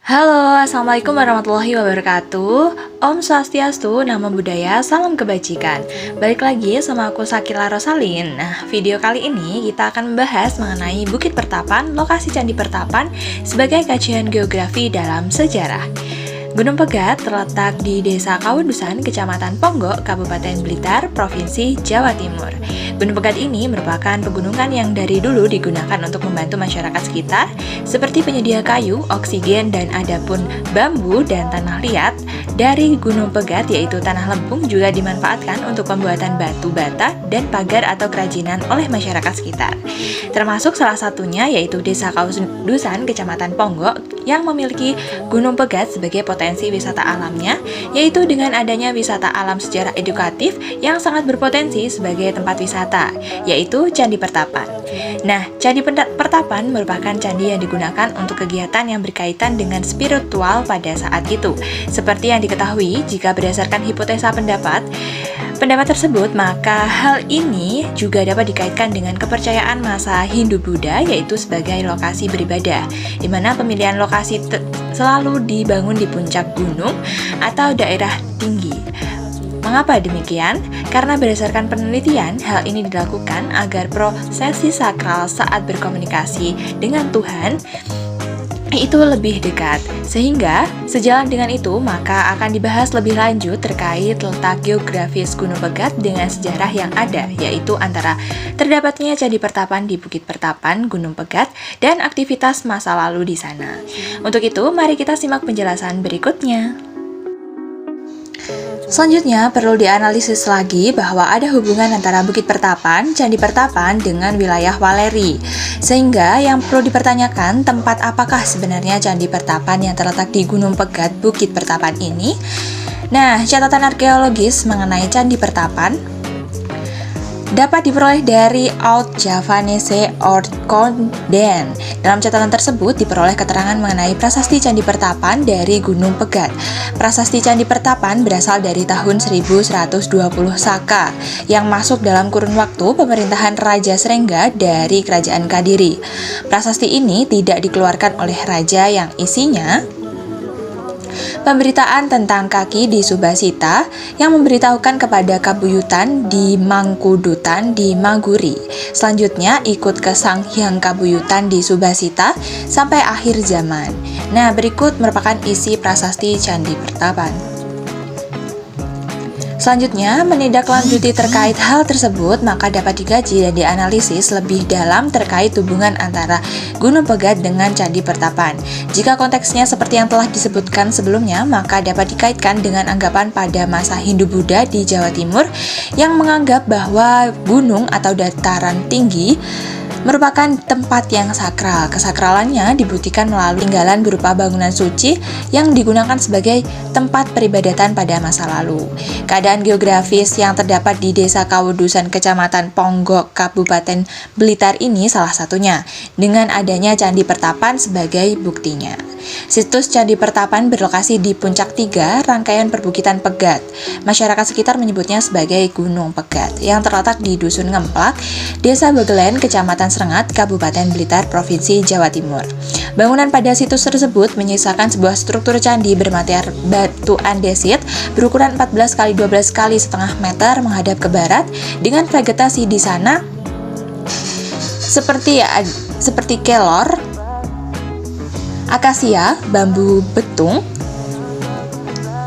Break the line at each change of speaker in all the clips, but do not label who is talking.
Halo, Assalamualaikum warahmatullahi wabarakatuh. Om Swastiastu, Namo Buddhaya, Salam Kebajikan. Balik lagi sama aku Sakila Rosalin. Nah, video kali ini kita akan membahas mengenai Bukit Pertapan, lokasi Candi Pertapan sebagai kajian geografi dalam sejarah. Gunung Pegat terletak di Desa Kawedusan, Kecamatan Ponggok, Kabupaten Blitar, Provinsi Jawa Timur. Gunung Pegat ini merupakan pegunungan yang dari dulu digunakan untuk membantu masyarakat sekitar, seperti penyedia kayu, oksigen, dan adapun bambu dan tanah liat. Dari Gunung Pegat, yaitu tanah lempung, juga dimanfaatkan untuk pembuatan batu bata dan pagar atau kerajinan oleh masyarakat sekitar. Termasuk salah satunya yaitu Desa Kawedusan, Kecamatan Ponggok, yang memiliki Gunung Pegat sebagai potensi wisata alamnya, yaitu dengan adanya wisata alam secara edukatif yang sangat berpotensi sebagai tempat wisata, yaitu Candi Pertapan. Nah, Candi Pertapan merupakan candi yang digunakan untuk kegiatan yang berkaitan dengan spiritual pada saat itu. Seperti yang diketahui, jika berdasarkan hipotesa pendapat tersebut, maka hal ini juga dapat dikaitkan dengan kepercayaan masa Hindu-Buddha, yaitu sebagai lokasi beribadah, di mana pemilihan lokasi selalu dibangun di puncak gunung atau daerah tinggi. Mengapa demikian? Karena berdasarkan penelitian, hal ini dilakukan agar prosesi sakral saat berkomunikasi dengan Tuhan itu lebih dekat. Sehingga sejalan dengan itu, maka akan dibahas lebih lanjut terkait letak geografis Gunung Pegat dengan sejarah yang ada, yaitu antara terdapatnya Candi Pertapan di Bukit Pertapan, Gunung Pegat, dan aktivitas masa lalu di sana. Untuk itu, mari kita simak penjelasan berikutnya. Selanjutnya, perlu dianalisis lagi bahwa ada hubungan antara Bukit Pertapan, Candi Pertapan, dengan wilayah Waleri. Sehingga yang perlu dipertanyakan, tempat apakah sebenarnya Candi Pertapan yang terletak di Gunung Pegat, Bukit Pertapan ini? Nah, catatan arkeologis mengenai Candi Pertapan dapat diperoleh dari Oud Javanese Oudtkonden. Dalam catatan tersebut diperoleh keterangan mengenai prasasti Candi Pertapan dari Gunung Pegat. Prasasti Candi Pertapan berasal dari tahun 1120 Saka yang masuk dalam kurun waktu pemerintahan Raja Srengga dari Kerajaan Kadiri. Prasasti ini tidak dikeluarkan oleh raja yang isinya pemberitaan tentang kaki di Subasita yang memberitahukan kepada Kabuyutan di Mangkudutan di Maguri. Selanjutnya ikut ke Sang Hyang Kabuyutan di Subasita sampai akhir zaman. Nah, berikut merupakan isi prasasti Candi Pertapan. Selanjutnya, menindaklanjuti terkait hal tersebut, maka dapat digaji dan dianalisis lebih dalam terkait hubungan antara Gunung Pegat dengan Candi Pertapan. Jika konteksnya seperti yang telah disebutkan sebelumnya, maka dapat dikaitkan dengan anggapan pada masa Hindu-Buddha di Jawa Timur yang menganggap bahwa gunung atau dataran tinggi merupakan tempat yang sakral. Kesakralannya dibuktikan melalui tinggalan berupa bangunan suci yang digunakan sebagai tempat peribadatan pada masa lalu. Keadaan geografis yang terdapat di Desa Kawedusan, Kecamatan Ponggok, Kabupaten Blitar ini salah satunya, dengan adanya Candi Pertapan sebagai buktinya. Situs Candi Pertapan berlokasi di Puncak 3, rangkaian perbukitan Pegat. Masyarakat sekitar menyebutnya sebagai Gunung Pegat, yang terletak di Dusun Ngemplak, Desa Begelen, Kecamatan Serengat, Kabupaten Blitar, Provinsi Jawa Timur. Bangunan pada situs tersebut menyisakan sebuah struktur candi bermaterial batu andesit berukuran 14 x 12 x setengah meter menghadap ke barat, dengan vegetasi di sana seperti kelor, akasia, bambu betung,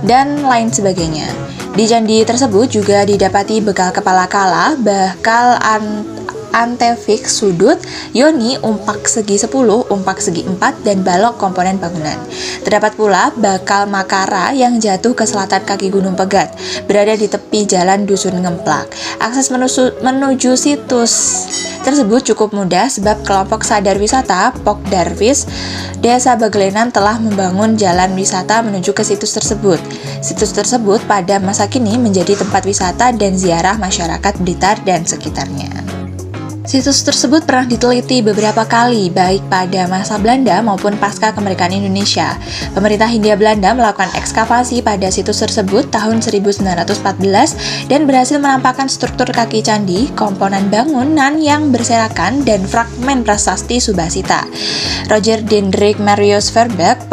dan lain sebagainya. Di candi tersebut juga didapati bekal kepala kala, bakal antefix sudut, yoni, umpak segi 10, umpak segi 4, dan balok komponen bangunan. Terdapat pula bakal makara yang jatuh ke selatan kaki Gunung Pegat, berada di tepi jalan Dusun Ngemplak. Akses menuju situs tersebut cukup mudah sebab kelompok sadar wisata Pokdarvis Desa Bagelenan telah membangun jalan wisata menuju ke situs tersebut. Situs tersebut pada masa kini menjadi tempat wisata dan ziarah masyarakat Blitar dan sekitarnya. Situs tersebut pernah diteliti beberapa kali, baik pada masa Belanda maupun pasca kemerdekaan Indonesia. Pemerintah Hindia Belanda melakukan ekskavasi pada situs tersebut tahun 1914 dan berhasil menampakkan struktur kaki candi, komponen bangunan yang berserakan, dan fragmen prasasti Subasita. Roger Hendrik Marius Verbeek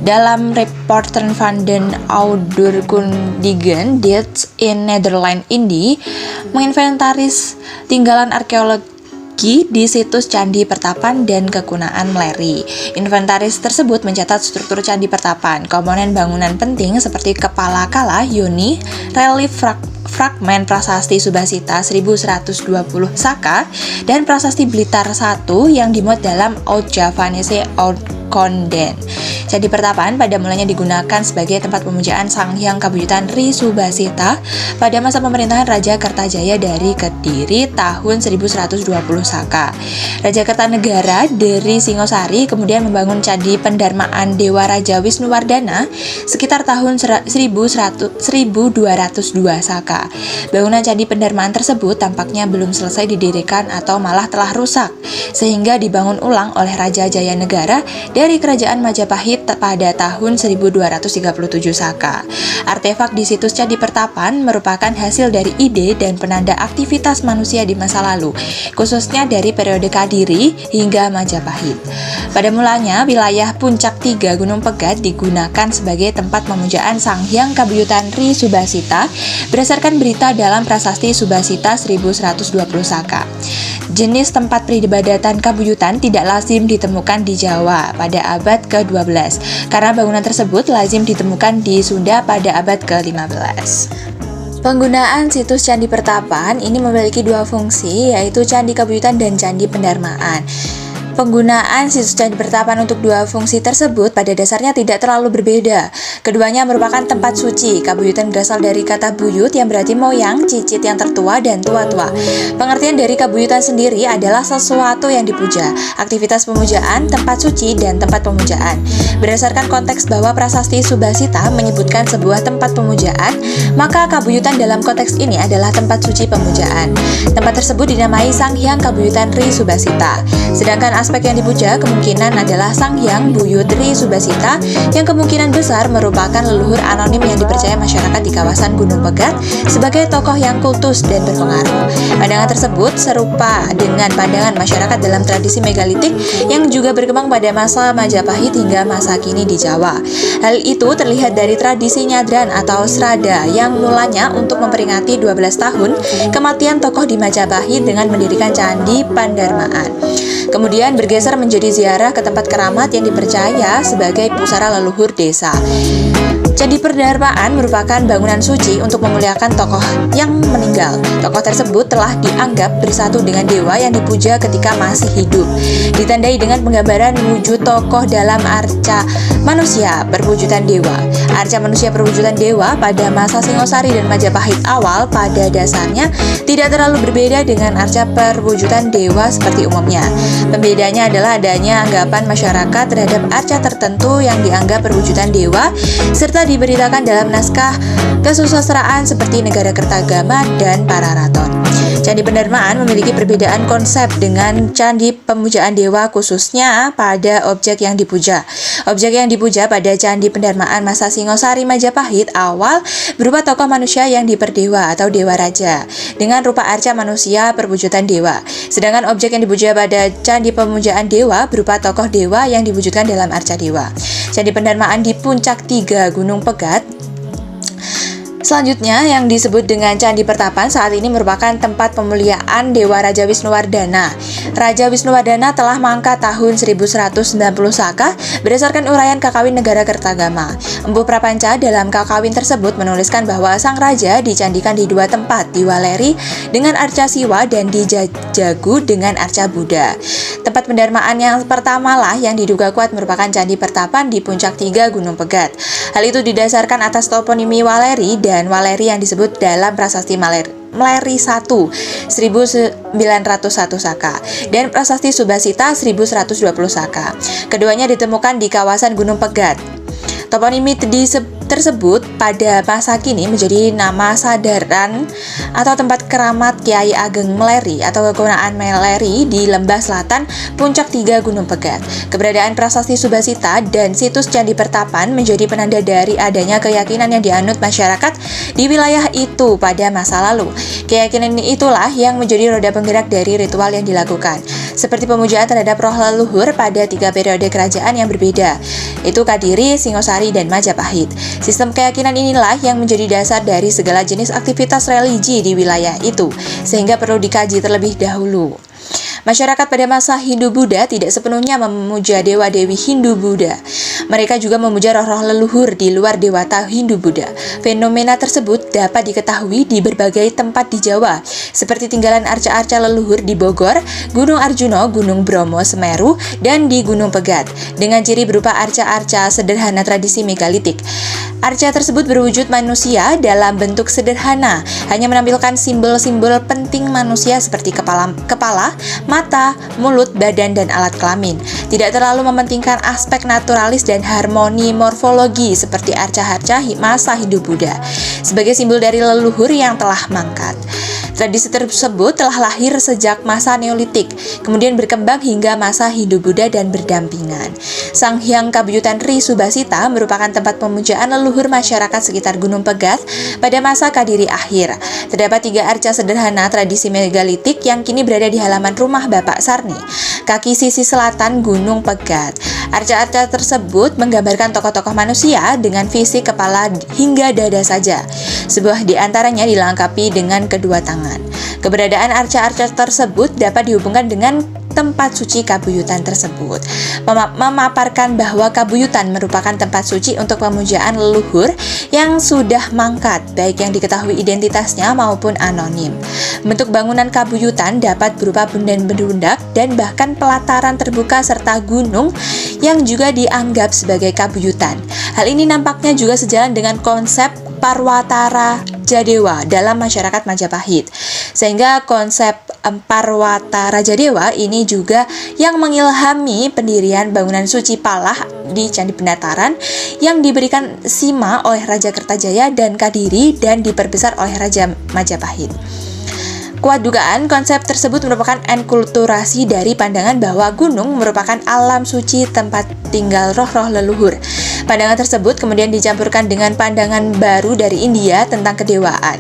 dalam Rapporten van den Oudurkundigen Diets in Nederland Indie menginventaris tinggalan arkeologi di situs Candi Pertapan dan Kekunaan Mleri. Inventaris tersebut mencatat struktur Candi Pertapan, komponen bangunan penting seperti kepala kala, yoni, relief fragmen prasasti Subasita 1120 Saka, dan prasasti Blitar 1 yang dimuat dalam Oud Javanese Oud Konden. Candi Pertapan pada mulanya digunakan sebagai tempat pemujaan Sang Hyang Kabuyutan Ri Subasita pada masa pemerintahan Raja Kertajaya dari Kediri tahun 1120 Saka. Raja Kertanegara dari Singosari kemudian membangun Candi Pendarmaan Dewa Raja Wisnuwardana sekitar tahun 1202 Saka. Bangunan Candi Pendarmaan tersebut tampaknya belum selesai didirikan atau malah telah rusak, sehingga dibangun ulang oleh Raja Jayanegara dari Kerajaan Majapahit pada tahun 1237 Saka. Artefak di situs Candi Pertapan merupakan hasil dari ide dan penanda aktivitas manusia di masa lalu, khususnya dari periode Kadiri hingga Majapahit. Pada mulanya, wilayah Puncak 3 Gunung Pegat digunakan sebagai tempat pemujaan Sang Hyang Kabuyutan Ri Subasita berdasarkan berita dalam Prasasti Subasita 1120 Saka. Jenis tempat peribadatan kabuyutan tidak lazim ditemukan di Jawa pada abad ke-12, karena bangunan tersebut lazim ditemukan di Sunda pada abad ke-15. Penggunaan situs Candi Pertapan ini memiliki dua fungsi, yaitu Candi Kabuyutan dan Candi Pendarmaan. Penggunaan situs Candi Pertapan untuk dua fungsi tersebut pada dasarnya tidak terlalu berbeda. Keduanya merupakan tempat suci. Kabuyutan berasal dari kata buyut yang berarti moyang, cicit yang tertua, dan tua-tua. Pengertian dari kabuyutan sendiri adalah sesuatu yang dipuja, aktivitas pemujaan, tempat suci, dan tempat pemujaan. Berdasarkan konteks bahwa prasasti Subasita menyebutkan sebuah tempat pemujaan, maka kabuyutan dalam konteks ini adalah tempat suci pemujaan. Tempat tersebut dinamai Sang Hyang Kabuyutan Ri Subasita. Sedangkan aspek yang dipuja kemungkinan adalah Sang Hyang Buyut Ri Subasita yang kemungkinan besar merupakan leluhur anonim yang dipercaya masyarakat di kawasan Gunung Pegat sebagai tokoh yang kultus dan berpengaruh. Pandangan tersebut serupa dengan pandangan masyarakat dalam tradisi megalitik yang juga berkembang pada masa Majapahit hingga masa kini di Jawa. Hal itu terlihat dari tradisi nyadran atau srada yang mulanya untuk memperingati 12 tahun kematian tokoh di Majapahit dengan mendirikan Candi Pendarmaan. Kemudian bergeser menjadi ziarah ke tempat keramat yang dipercaya sebagai pusara leluhur desa. Candi Pendarmaan merupakan bangunan suci untuk memuliakan tokoh yang meninggal. Tokoh tersebut telah dianggap bersatu dengan dewa yang dipuja ketika masih hidup. Ditandai dengan penggambaran wujud tokoh dalam arca manusia perwujudan dewa. Arca manusia perwujudan dewa pada masa Singosari dan Majapahit awal pada dasarnya tidak terlalu berbeda dengan arca perwujudan dewa seperti umumnya. Pembedanya adalah adanya anggapan masyarakat terhadap arca tertentu yang dianggap perwujudan dewa, serta diberitakan dalam naskah kesusastraan seperti Negara Kertagama dan Pararaton. Candi Pendarmaan memiliki perbedaan konsep dengan candi pemujaan dewa, khususnya pada objek yang dipuja. Objek yang dipuja pada Candi Pendarmaan masa Singosari Majapahit awal berupa tokoh manusia yang diperdewa atau dewa raja dengan rupa arca manusia perwujudan dewa. Sedangkan objek yang dipuja pada Candi Pemujaan Dewa berupa tokoh dewa yang diwujudkan dalam arca dewa. Candi Pendarmaan di Puncak 3 Gunung Pegat selanjutnya yang disebut dengan Candi Pertapan saat ini merupakan tempat pemuliaan Dewa Raja Wisnuwardana. Raja Wisnuwardana telah mangkat tahun 1190 Saka berdasarkan uraian Kakawin Negara Kertagama. Empu Prapanca dalam Kakawin tersebut menuliskan bahwa sang raja dicandikan di dua tempat, di Waleri dengan arca Siwa dan di Jagu dengan arca Buddha. Tempat pendarmaan yang pertama lah yang diduga kuat merupakan Candi Pertapan di Puncak 3 Gunung Pegat. Hal itu didasarkan atas toponimi Waleri dan Waleri yang disebut dalam Prasasti Mleri 1 1901 Saka dan Prasasti Subasita 1120 Saka. Keduanya ditemukan di kawasan Gunung Pegat. Toponimi tersebut pada masa kini menjadi nama sadaran atau tempat keramat Kiai Ageng Meleri atau kegunaan Meleri di Lembah Selatan, Puncak 3 Gunung Pegat. Keberadaan prasasti Subasita dan situs Candi Pertapan menjadi penanda dari adanya keyakinan yang dianut masyarakat di wilayah itu pada masa lalu. Keyakinan itulah yang menjadi roda penggerak dari ritual yang dilakukan, seperti pemujaan terhadap roh leluhur pada 3 periode kerajaan yang berbeda, itu Kadiri, Singosari, dan Majapahit. Sistem keyakinan inilah yang menjadi dasar dari segala jenis aktivitas religi di wilayah itu, sehingga perlu dikaji terlebih dahulu. Masyarakat pada masa Hindu-Buddha tidak sepenuhnya memuja dewa-dewi Hindu-Buddha. Mereka juga memuja roh-roh leluhur di luar dewata Hindu-Buddha. Fenomena tersebut dapat diketahui di berbagai tempat di Jawa, seperti tinggalan arca-arca leluhur di Bogor, Gunung Arjuno, Gunung Bromo, Semeru, dan di Gunung Pegat, dengan ciri berupa arca-arca sederhana tradisi megalitik. Arca tersebut berwujud manusia dalam bentuk sederhana, hanya menampilkan simbol-simbol penting manusia seperti kepala, mata, mulut, badan, dan alat kelamin. Tidak terlalu mementingkan aspek naturalis dan harmoni morfologi seperti arca-arca masa Hindu-Buddha sebagai simbol dari leluhur yang telah mangkat. Tradisi tersebut telah lahir sejak masa Neolitik, kemudian berkembang hingga masa Hindu-Buddha dan berdampingan. Sang Hyang Kabuyutan Ri Subasita merupakan tempat pemujaan leluhur masyarakat sekitar Gunung Pegat pada masa Kadiri akhir. Terdapat 3 arca sederhana tradisi megalitik yang kini berada di halaman rumah Bapak Sarni, kaki sisi selatan Gunung Pegat. Arca-arca tersebut menggambarkan tokoh-tokoh manusia dengan fisik kepala hingga dada saja. Sebuah di antaranya dilengkapi dengan kedua tangan. Keberadaan arca-arca tersebut dapat dihubungkan dengan tempat suci Kabuyutan tersebut, memaparkan bahwa Kabuyutan merupakan tempat suci untuk pemujaan leluhur yang sudah mangkat, baik yang diketahui identitasnya maupun anonim. Bentuk bangunan Kabuyutan dapat berupa bundan-bundak dan bahkan pelataran terbuka serta gunung yang juga dianggap sebagai Kabuyutan. Hal ini nampaknya juga sejalan dengan konsep Parwatara Jadewa dalam masyarakat Majapahit, sehingga konsep Parwatara Jadewa ini juga yang mengilhami pendirian bangunan suci Palah di Candi Pendataran yang diberikan sima oleh Raja Kertajaya dan Kadiri dan diperbesar oleh Raja Majapahit. Kuat dugaan konsep tersebut merupakan enkulturasi dari pandangan bahwa gunung merupakan alam suci tempat tinggal roh-roh leluhur. Pandangan tersebut kemudian dicampurkan dengan pandangan baru dari India tentang kedewaan,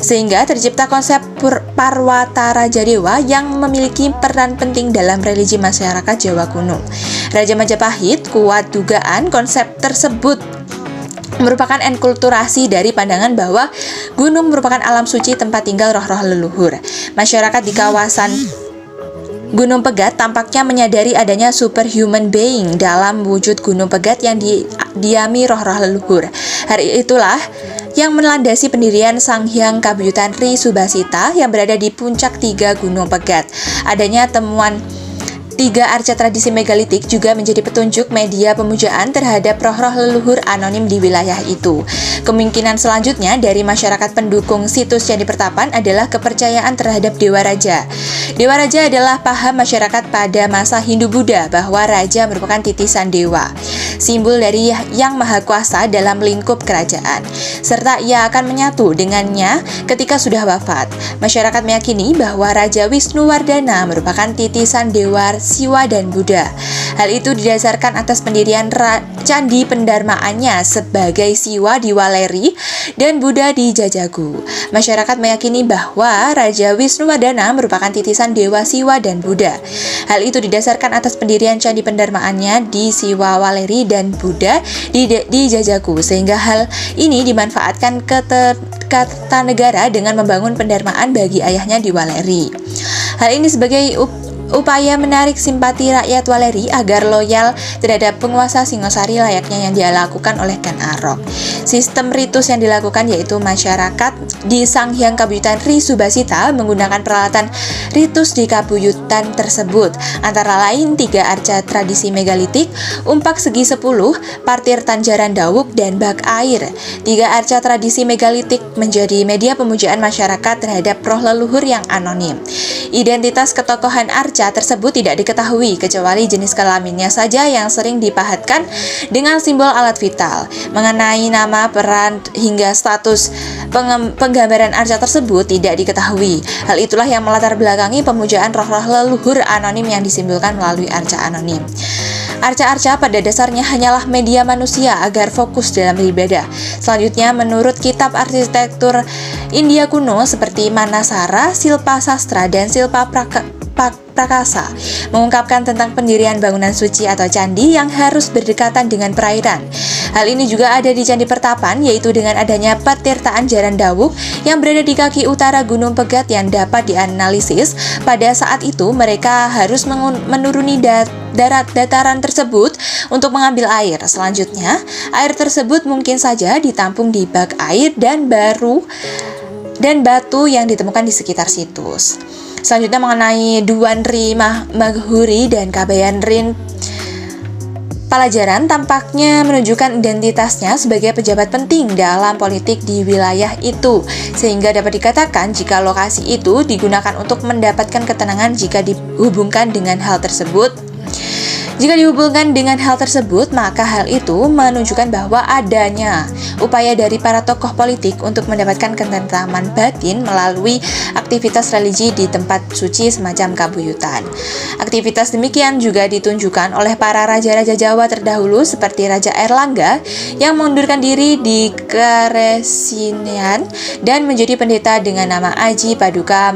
sehingga tercipta konsep Parwatara Jadewa yang memiliki peran penting dalam religi masyarakat Jawa kuno. Raja Majapahit kuat dugaan konsep tersebut merupakan enkulturasi dari pandangan bahwa gunung merupakan alam suci tempat tinggal roh-roh leluhur. Masyarakat di kawasan Gunung Pegat tampaknya menyadari adanya superhuman being dalam wujud Gunung Pegat yang didiami roh-roh leluhur. Hari itulah yang melandasi pendirian Sang Hyang Kabuyutan Ri Subasita yang berada di Puncak 3 Gunung Pegat. Adanya temuan 3 arca tradisi megalitik juga menjadi petunjuk media pemujaan terhadap roh-roh leluhur anonim di wilayah itu. Kemungkinan selanjutnya dari masyarakat pendukung situs Candi Pertapan adalah kepercayaan terhadap Dewa Raja. Dewa Raja adalah paham masyarakat pada masa Hindu-Buddha bahwa raja merupakan titisan dewa, simbol dari Yang Maha Kuasa dalam lingkup kerajaan, serta ia akan menyatu dengannya ketika sudah wafat. Masyarakat meyakini bahwa Raja Wisnuwardana merupakan titisan dewa Siwa dan Buddha. Hal itu didasarkan atas pendirian candi pendarmaannya sebagai Siwa di Waleri dan Buddha di Jajagu. Masyarakat meyakini bahwa Raja Wisnuwardana merupakan titisan dewa Siwa dan Buddha. Hal itu didasarkan atas pendirian candi pendarmaannya di Siwa, Waleri, dan Buddha di Jajagu, sehingga hal ini dimanfaatkan Kertanegara dengan membangun pendarmaan bagi ayahnya di Waleri. Hal ini sebagai upaya menarik simpati rakyat Waleri agar loyal terhadap penguasa Singosari layaknya yang dilakukan oleh Ken Arok. Sistem ritus yang dilakukan yaitu masyarakat di Sang Hyang Kabuyutan Ri Subasita menggunakan peralatan ritus di Kabuyutan tersebut, antara lain 3 arca tradisi megalitik, umpak segi 10, partir Tanjaran Dawuk, dan bak air. 3 arca tradisi megalitik menjadi media pemujaan masyarakat terhadap roh leluhur yang anonim. Identitas ketokohan arca arca tersebut tidak diketahui kecuali jenis kelaminnya saja yang sering dipahatkan dengan simbol alat vital. Mengenai nama, peran, hingga status penggambaran arca tersebut tidak diketahui. Hal itulah yang melatar belakangi pemujaan roh-roh leluhur anonim yang disimbolkan melalui arca anonim. Arca-arca pada dasarnya hanyalah media manusia agar fokus dalam beribadah. Selanjutnya, menurut kitab arsitektur India kuno seperti Manasara, Silpa Sastra, dan Silpa Prakasa mengungkapkan tentang pendirian bangunan suci atau candi yang harus berdekatan dengan perairan. Hal ini juga ada di Candi Pertapan, yaitu dengan adanya petirtaan Jaran Dawuk yang berada di kaki utara Gunung Pegat yang dapat dianalisis. Pada saat itu mereka harus menuruni dataran tersebut untuk mengambil air. Selanjutnya, air tersebut mungkin saja ditampung di bak air dan batu yang ditemukan di sekitar situs. Selanjutnya mengenai Duan Ri Maghuri dan Kabayan Rin Palajaran tampaknya menunjukkan identitasnya sebagai pejabat penting dalam politik di wilayah itu, sehingga dapat dikatakan jika lokasi itu digunakan untuk mendapatkan ketenangan jika dihubungkan dengan hal tersebut. Maka hal itu menunjukkan bahwa adanya upaya dari para tokoh politik untuk mendapatkan ketentraman batin melalui aktivitas religi di tempat suci semacam kabuyutan. Aktivitas demikian juga ditunjukkan oleh para raja-raja Jawa terdahulu seperti Raja Airlangga yang mengundurkan diri di Karesinian dan menjadi pendeta dengan nama Aji Paduka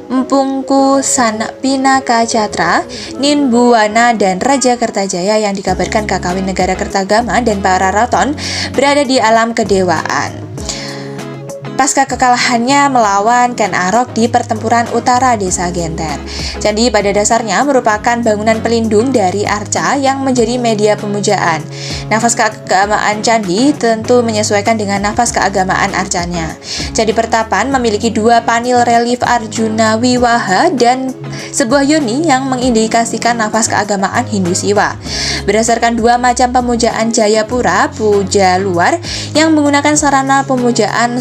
Mpungku Sanapinaka Catra, Ninbuwana, dan Raja Kertajaya yang dikabarkan kakawin negara Kertagama dan para raton berada di alam kedewaan. Pasca kekalahannya melawan Ken Arok di pertempuran utara desa Genter. Candi pada dasarnya merupakan bangunan pelindung dari arca yang menjadi media pemujaan. Nafas keagamaan candi tentu menyesuaikan dengan nafas keagamaan arcanya. Candi Pertapan memiliki 2 panel relief Arjuna Wiwaha dan sebuah yoni yang mengindikasikan nafas keagamaan Hindu Siwa. Berdasarkan 2 macam pemujaan Jayapura, puja luar yang menggunakan sarana pemujaan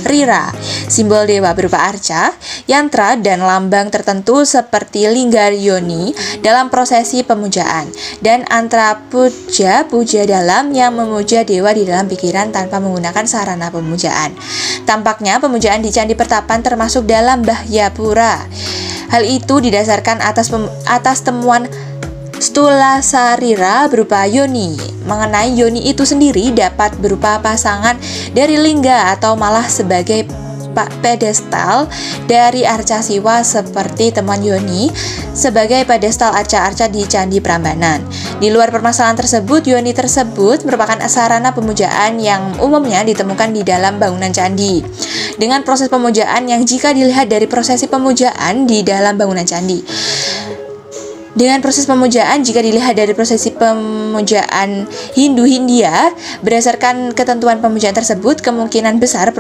Rira, simbol dewa berupa arca, yantra, dan lambang tertentu seperti linggar yoni dalam prosesi pemujaan, dan antra puja dalam yang memuja dewa di dalam pikiran tanpa menggunakan sarana pemujaan. Tampaknya pemujaan di Candi Pertapan termasuk dalam Bahyapura. Hal itu didasarkan atas temuan Stulasarira berupa yoni. Mengenai yoni itu sendiri dapat berupa pasangan dari lingga atau malah sebagai pedestal dari arca Siwa seperti temuan yoni sebagai pedestal arca-arca di Candi Prambanan. Di luar permasalahan tersebut, yoni tersebut merupakan sarana pemujaan yang umumnya ditemukan di dalam bangunan candi. Dengan proses pemujaan yang jika dilihat dari prosesi pemujaan di dalam bangunan candi. Jika dilihat dari prosesi pemujaan Hindu-Hindia, berdasarkan ketentuan pemujaan tersebut, kemungkinan besar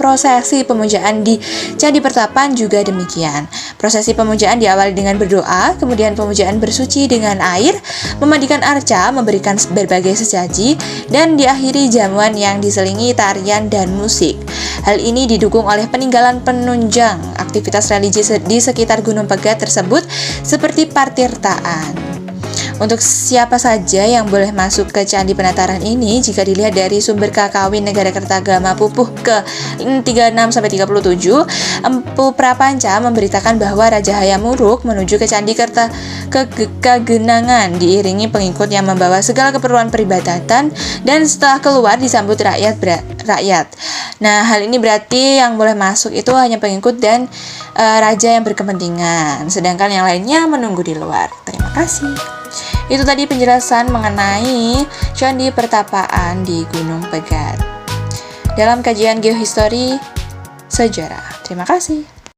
prosesi pemujaan di Candi Pertapan juga demikian. Prosesi pemujaan diawali dengan berdoa, kemudian pemujaan bersuci dengan air, memandikan arca, memberikan berbagai sesaji, dan diakhiri jamuan yang diselingi tarian dan musik. Hal ini didukung oleh peninggalan penunjang aktivitas religi di sekitar Gunung Pegat tersebut seperti partirtaan. Untuk siapa saja yang boleh masuk ke Candi Penataran ini, jika dilihat dari sumber kakawin negara Kertagama Pupuh ke 36-37, Empu Prapanca memberitakan bahwa Raja Hayamuruk menuju ke Candi Kagenangan diiringi pengikut yang membawa segala keperluan peribadatan, dan setelah keluar disambut rakyat. Nah, hal ini berarti yang boleh masuk itu hanya pengikut dan raja yang berkepentingan, sedangkan yang lainnya menunggu di luar. Terima kasih. Itu tadi penjelasan mengenai Candi Pertapaan di Gunung Pegat dalam kajian geohistory sejarah. Terima kasih.